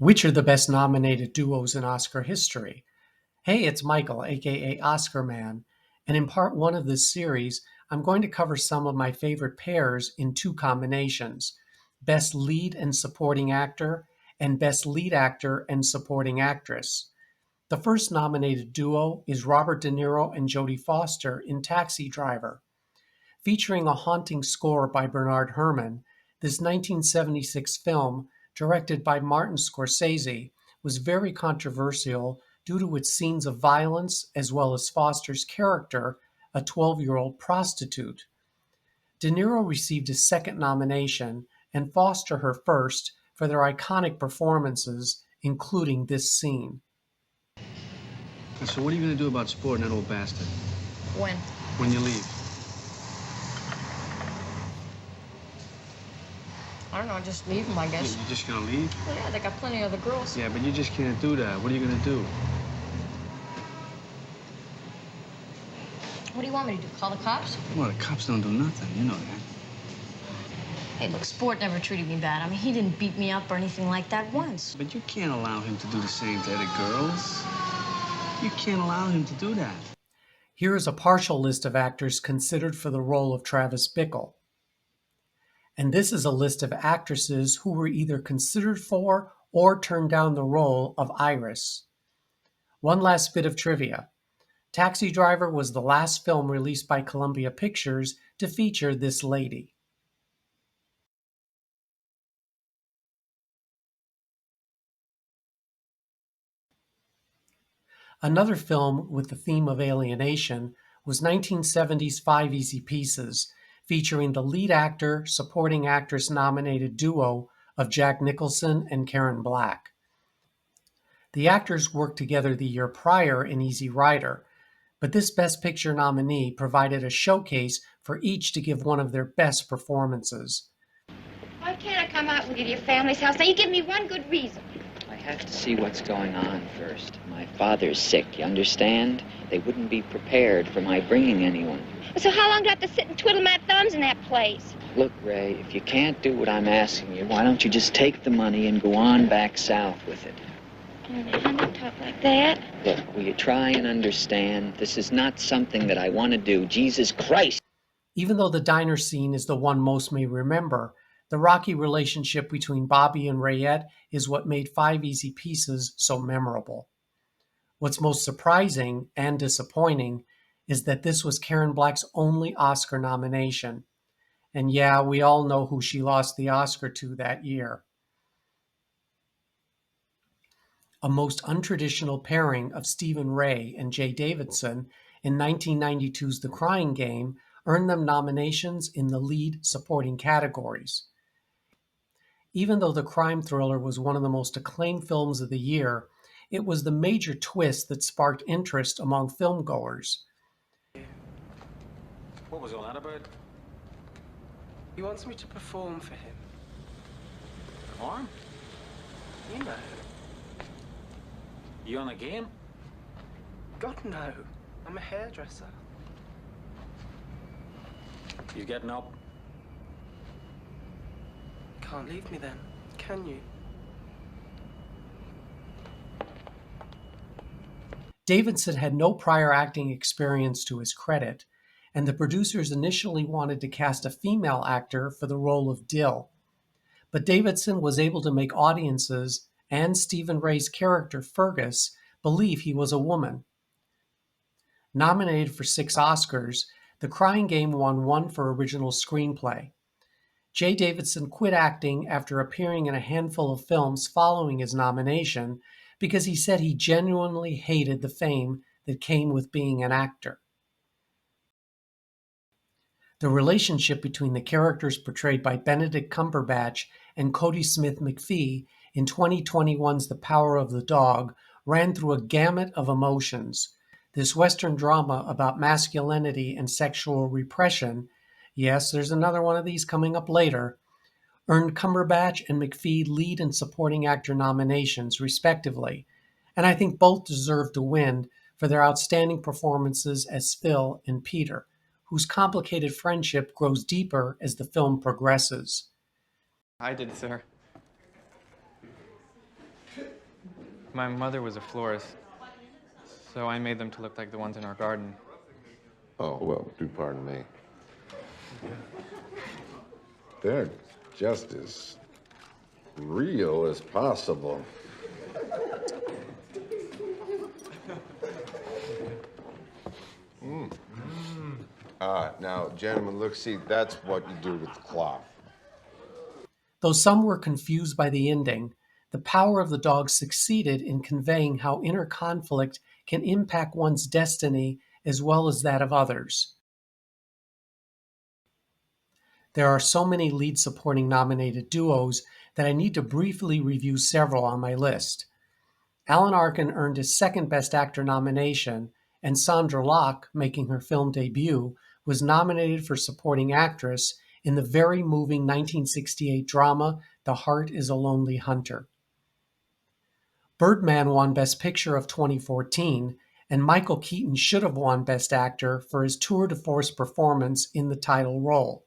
Which are the best nominated duos in Oscar history? Hey, it's Michael, aka Oscar Man, and in part one of this series, I'm going to cover some of my favorite pairs in two combinations: Best Lead and Supporting Actor, and Best Lead Actor and Supporting Actress. The first nominated duo is Robert De Niro and Jodie Foster in Taxi Driver. Featuring a haunting score by Bernard Herrmann, this 1976 film, directed by Martin Scorsese, was very controversial due to its scenes of violence as well as Foster's character, a 12-year-old prostitute. De Niro received his second nomination and Foster her first for their iconic performances, including this scene. So what are you going to do about supporting that old bastard? When? When you leave? I don't know, just leave them, I guess. You're just going to leave? Well, yeah, they got plenty of other girls. Yeah, but you just can't do that. What are you going to do? What do you want me to do, call the cops? Well, the cops don't do nothing. You know that. Hey, look, Sport never treated me bad. I mean, he didn't beat me up or anything like that once. But you can't allow him to do the same to other girls. You can't allow him to do that. Here is a partial list of actors considered for the role of Travis Bickle. And this is a list of actresses who were either considered for or turned down the role of Iris. One last bit of trivia. Taxi Driver was the last film released by Columbia Pictures to feature this lady. Another film with the theme of alienation was 1970's Five Easy Pieces, featuring the lead actor, supporting actress nominated duo of Jack Nicholson and Karen Black. The actors worked together the year prior in Easy Rider, but this Best Picture nominee provided a showcase for each to give one of their best performances. Why can't I come out with you to your family's house? Now, you give me one good reason. I have to see what's going on first. My father's sick, you understand? They wouldn't be prepared for my bringing anyone. So how long do I have to sit and twiddle my thumbs in that place? Look, Ray, if you can't do what I'm asking you, why don't you just take the money and go on back south with it? Oh, now, don't talk like that. Look, will you try and understand? This is not something that I want to do. Jesus Christ! Even though the diner scene is the one most may remember, the rocky relationship between Bobby and Rayette is what made Five Easy Pieces so memorable. What's most surprising and disappointing is that this was Karen Black's only Oscar nomination. And yeah, we all know who she lost the Oscar to that year. A most untraditional pairing of Stephen Ray and Jay Davidson in 1992's The Crying Game earned them nominations in the lead supporting categories. Even though the crime thriller was one of the most acclaimed films of the year, it was the major twist that sparked interest among filmgoers. What was all that about? He wants me to perform for him. Perform? You know. You on a game? God, no. I'm a hairdresser. You getting up? Can't leave me then, can you? Davidson had no prior acting experience to his credit, and the producers initially wanted to cast a female actor for the role of Dill. But Davidson was able to make audiences and Stephen Ray's character Fergus believe he was a woman. Nominated for 6 Oscars, The Crying Game won 1 for original screenplay. Jay Davidson quit acting after appearing in a handful of films following his nomination because he said he genuinely hated the fame that came with being an actor. The relationship between the characters portrayed by Benedict Cumberbatch and Cody Smith-McPhee in 2021's The Power of the Dog ran through a gamut of emotions. This Western drama about masculinity and sexual repression, yes, there's another one of these coming up later, earned Cumberbatch and McPhee lead and supporting actor nominations, respectively, and I think both deserve to win for their outstanding performances as Phil and Peter, whose complicated friendship grows deeper as the film progresses. I did, sir. My mother was a florist, so I made them to look like the ones in our garden. Oh, well, do pardon me. They're just as real as possible. Now, gentlemen, look, see, that's what you do with the cloth. Though some were confused by the ending, the power of the dog succeeded in conveying how inner conflict can impact one's destiny as well as that of others. There are so many lead supporting nominated duos that I need to briefly review several on my list. Alan Arkin earned his second Best Actor nomination, and Sandra Locke, making her film debut, was nominated for Supporting Actress in the very moving 1968 drama The Heart is a Lonely Hunter. Birdman won Best Picture of 2014, and Michael Keaton should have won Best Actor for his tour de force performance in the title role.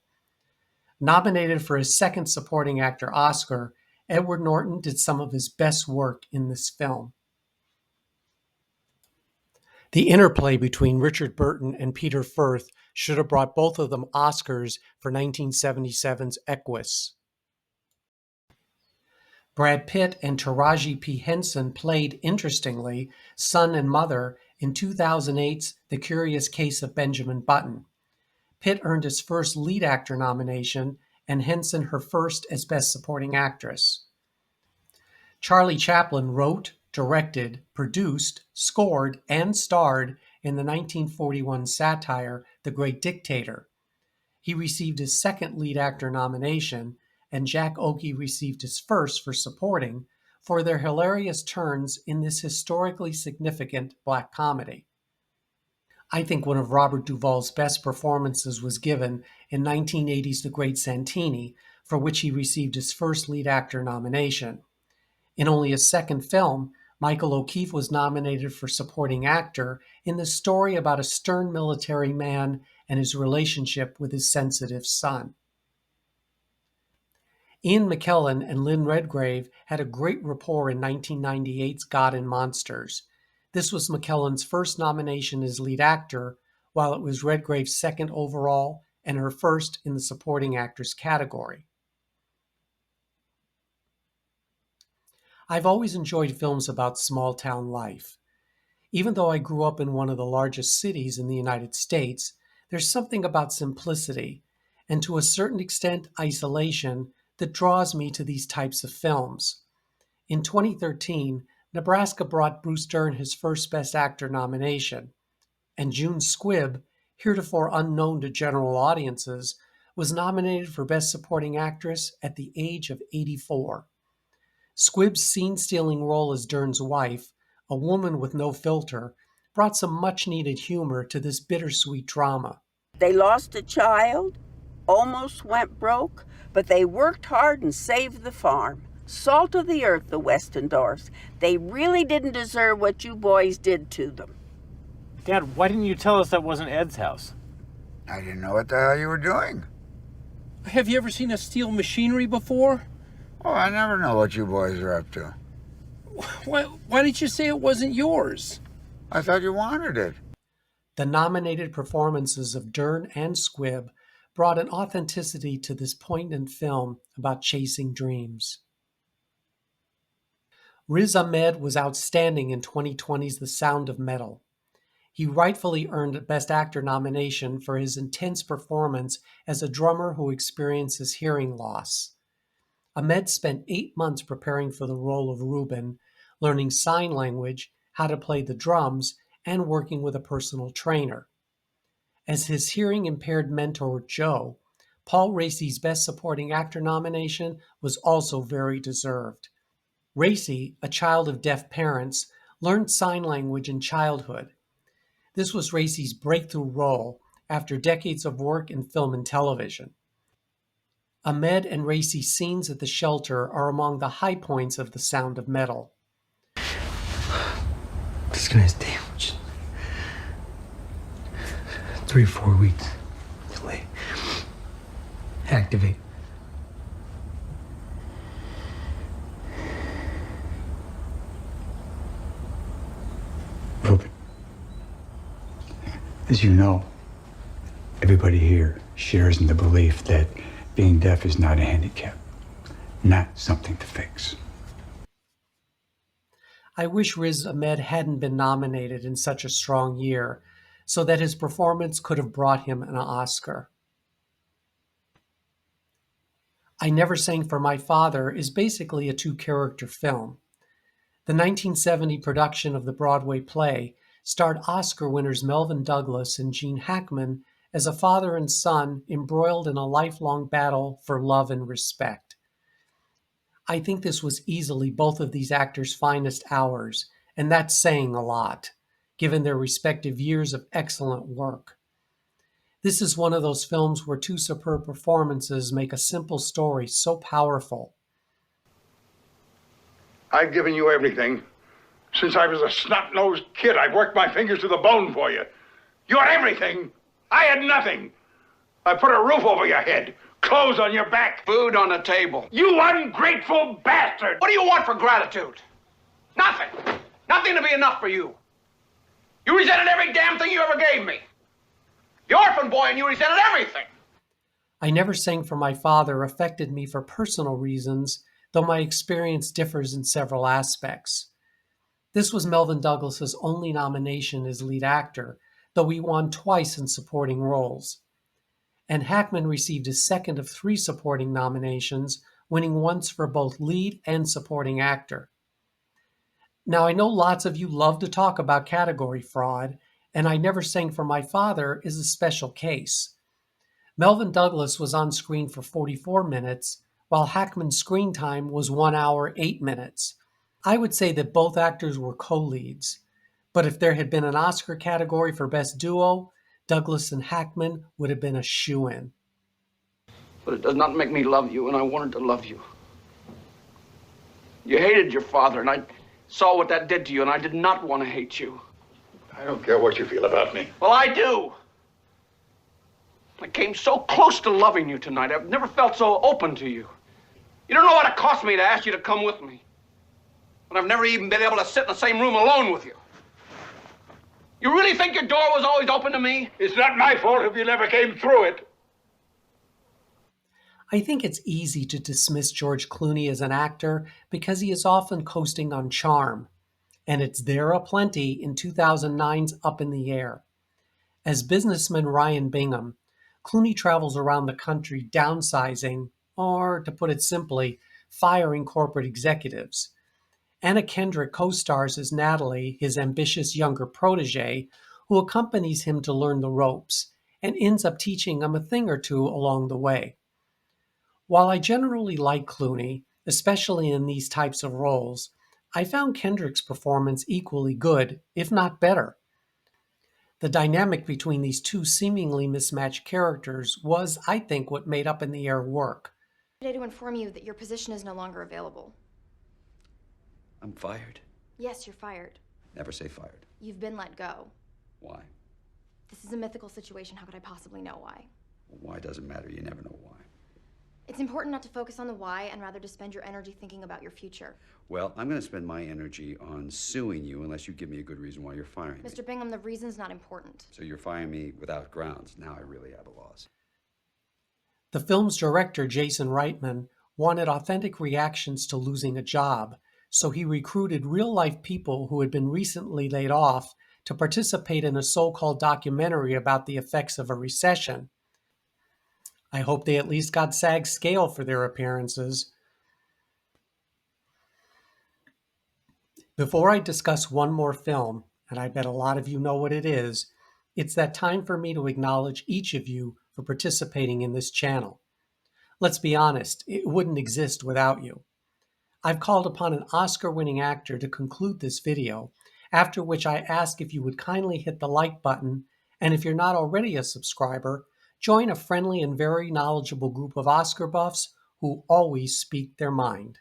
Nominated for his second Supporting Actor Oscar, Edward Norton did some of his best work in this film. The interplay between Richard Burton and Peter Firth should have brought both of them Oscars for 1977's Equus. Brad Pitt and Taraji P. Henson played, interestingly, son and mother in 2008's The Curious Case of Benjamin Button. Pitt earned his first lead actor nomination, and Henson her first as Best Supporting Actress. Charlie Chaplin wrote, directed, produced, scored, and starred in the 1941 satire The Great Dictator. He received his second lead actor nomination, and Jack Oakie received his first for supporting for their hilarious turns in this historically significant black comedy. I think one of Robert Duvall's best performances was given in 1980's The Great Santini, for which he received his first lead actor nomination. In only his second film, Michael O'Keefe was nominated for Supporting Actor in the story about a stern military man and his relationship with his sensitive son. Ian McKellen and Lynn Redgrave had a great rapport in 1998's God and Monsters. This was McKellen's first nomination as lead actor, while it was Redgrave's second overall and her first in the Supporting Actress category. I've always enjoyed films about small-town life. Even though I grew up in one of the largest cities in the United States, there's something about simplicity, and to a certain extent isolation, that draws me to these types of films. In 2013, Nebraska brought Bruce Dern his first Best Actor nomination, and June Squibb, heretofore unknown to general audiences, was nominated for Best Supporting Actress at the age of 84. Squibb's scene-stealing role as Dern's wife, a woman with no filter, brought some much-needed humor to this bittersweet drama. They lost a child, almost went broke, but they worked hard and saved the farm. Salt of the earth, the Westendorfs. They really didn't deserve what you boys did to them. Dad, why didn't you tell us that wasn't Ed's house? I didn't know what the hell you were doing. Have you ever seen us steal machinery before? Oh, I never know what you boys are up to. Why did you say it wasn't yours? I thought you wanted it. The nominated performances of Dern and Squibb brought an authenticity to this poignant film about chasing dreams. Riz Ahmed was outstanding in 2020's The Sound of Metal. He rightfully earned a Best Actor nomination for his intense performance as a drummer who experiences hearing loss. Ahmed spent 8 months preparing for the role of Reuben, learning sign language, how to play the drums, and working with a personal trainer. As his hearing-impaired mentor, Joe, Paul Raci's Best Supporting Actor nomination was also very deserved. Raci, a child of deaf parents, learned sign language in childhood. This was Raci's breakthrough role after decades of work in film and television. Ahmed and Raci's scenes at the shelter are among the high points of The Sound of Metal. This guy's damaged. 3 or 4 weeks. Delay. Activate. Reuben, as you know, everybody here shares in the belief that being deaf is not a handicap, not something to fix. I wish Riz Ahmed hadn't been nominated in such a strong year, so that his performance could have brought him an Oscar. I Never Sang for My Father is basically a two-character film. The 1970 production of the Broadway play starred Oscar winners Melvin Douglas and Gene Hackman as a father and son embroiled in a lifelong battle for love and respect. I think this was easily both of these actors' finest hours, and that's saying a lot, given their respective years of excellent work. This is one of those films where two superb performances make a simple story so powerful. I've given you everything. Since I was a snot-nosed kid, I've worked my fingers to the bone for you. You're everything. I had nothing. I put a roof over your head, clothes on your back, Food on the table. you ungrateful bastard! What do you want for gratitude? Nothing. Nothing to be enough for you. You resented every damn thing you ever gave me. The orphan boy and you resented everything. I Never Sang for My Father affected me for personal reasons, though my experience differs in several aspects. This was Melvin Douglas's only nomination as lead actor, though he won twice in supporting roles. And Hackman received his second of 3 supporting nominations, winning once for both lead and supporting actor. Now, I know lots of you love to talk about category fraud, and I Never Sang for My Father is a special case. Melvin Douglas was on screen for 44 minutes, while Hackman's screen time was 1 hour, 8 minutes. I would say that both actors were co-leads, but if there had been an Oscar category for Best Duo, Douglas and Hackman would have been a shoo-in. But it does not make me love you, and I wanted to love you. You hated your father, and I saw what that did to you, and I did not want to hate you. I don't care what you feel about me. Well, I do. I came so close to loving you tonight. I've never felt so open to you. You don't know what it cost me to ask you to come with me. And I've never even been able to sit in the same room alone with you. You really think your door was always open to me? It's not my fault if you never came through it. I think it's easy to dismiss George Clooney as an actor because he is often coasting on charm, and it's there aplenty in 2009's Up in the Air. As businessman Ryan Bingham, Clooney travels around the country downsizing, or to put it simply, firing corporate executives. Anna Kendrick co-stars as Natalie, his ambitious younger protege, who accompanies him to learn the ropes and ends up teaching him a thing or two along the way. While I generally like Clooney, especially in these types of roles, I found Kendrick's performance equally good, if not better. The dynamic between these two seemingly mismatched characters was, I think, what made Up in the Air work. Today to inform you that your position is no longer available. I'm fired. Yes, you're fired. Never say fired. You've been let go. Why? This is a mythical situation. How could I possibly know why? Why doesn't matter. You never know why. It's important not to focus on the why and rather to spend your energy thinking about your future. Well, I'm going to spend my energy on suing you unless you give me a good reason why you're firing me. Mr. Bingham, the reason's not important. So you're firing me without grounds. Now I really have a loss. The film's director, Jason Reitman, wanted authentic reactions to losing a job, so he recruited real-life people who had been recently laid off to participate in a so-called documentary about the effects of a recession. I hope they at least got SAG scale for their appearances. Before I discuss one more film, and I bet a lot of you know what it is, it's that time for me to acknowledge each of you for participating in this channel. Let's be honest, it wouldn't exist without you. I've called upon an Oscar-winning actor to conclude this video, after which I ask if you would kindly hit the like button, and if you're not already a subscriber, join a friendly and very knowledgeable group of Oscar buffs who always speak their mind.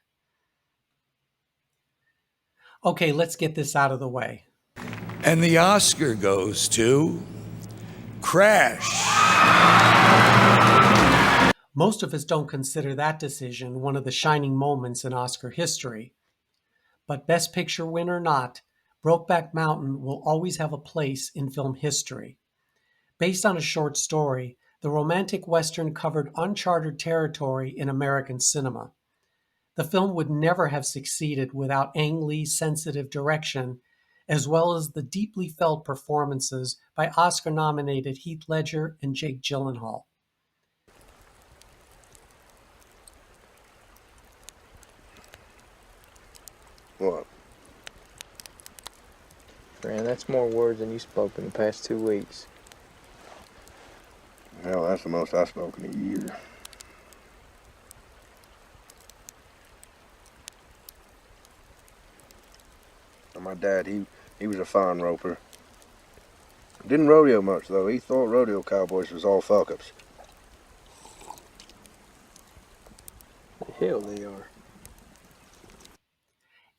Okay, let's get this out of the way. And the Oscar goes to Crash. Most of us don't consider that decision one of the shining moments in Oscar history. But Best Picture win or not, Brokeback Mountain will always have a place in film history. Based on a short story, the romantic Western covered uncharted territory in American cinema. The film would never have succeeded without Ang Lee's sensitive direction, as well as the deeply felt performances by Oscar-nominated Heath Ledger and Jake Gyllenhaal. What? Man, that's more words than you spoke in the past 2 weeks. Hell, that's the most I've spoken in a year. My dad, he was a fine roper. Didn't rodeo much, though. He thought rodeo cowboys was all fuck-ups. The hell they are.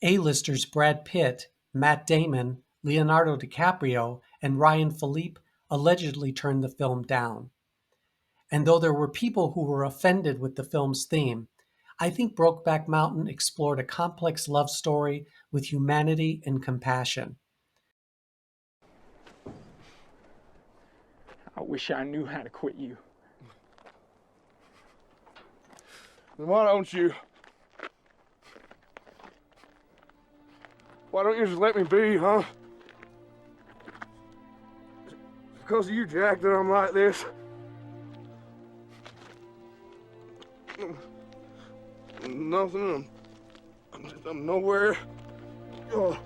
A-listers Brad Pitt, Matt Damon, Leonardo DiCaprio, and Ryan Philippe allegedly turned the film down. And though there were people who were offended with the film's theme, I think Brokeback Mountain explored a complex love story with humanity and compassion. I wish I knew how to quit you. Then why don't you just let me be, huh? Because of you, Jack, that I'm like this. Nothing. I'm nowhere. Oh.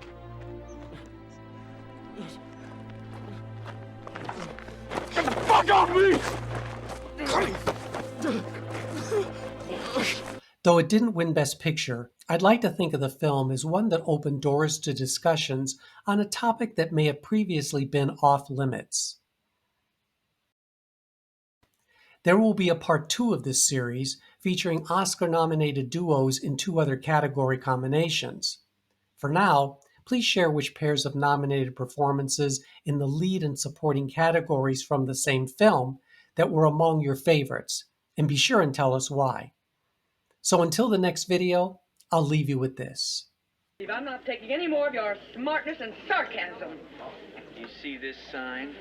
Get the fuck off me! Though it didn't win Best Picture, I'd like to think of the film as one that opened doors to discussions on a topic that may have previously been off limits. There will be a part 2 of this series featuring Oscar-nominated duos in 2 other category combinations. For now, please share which pairs of nominated performances in the lead and supporting categories from the same film that were among your favorites, and be sure and tell us why. So until the next video, I'll leave you with this. I'm not taking any more of your smartness and sarcasm. You see this sign?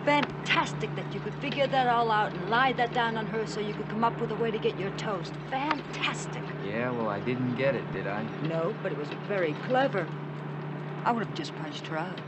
Fantastic that you could figure that all out and lie that down on her so you could come up with a way to get your toast. Fantastic. Yeah, well, I didn't get it, did I? No, but it was very clever. I would have just punched her out.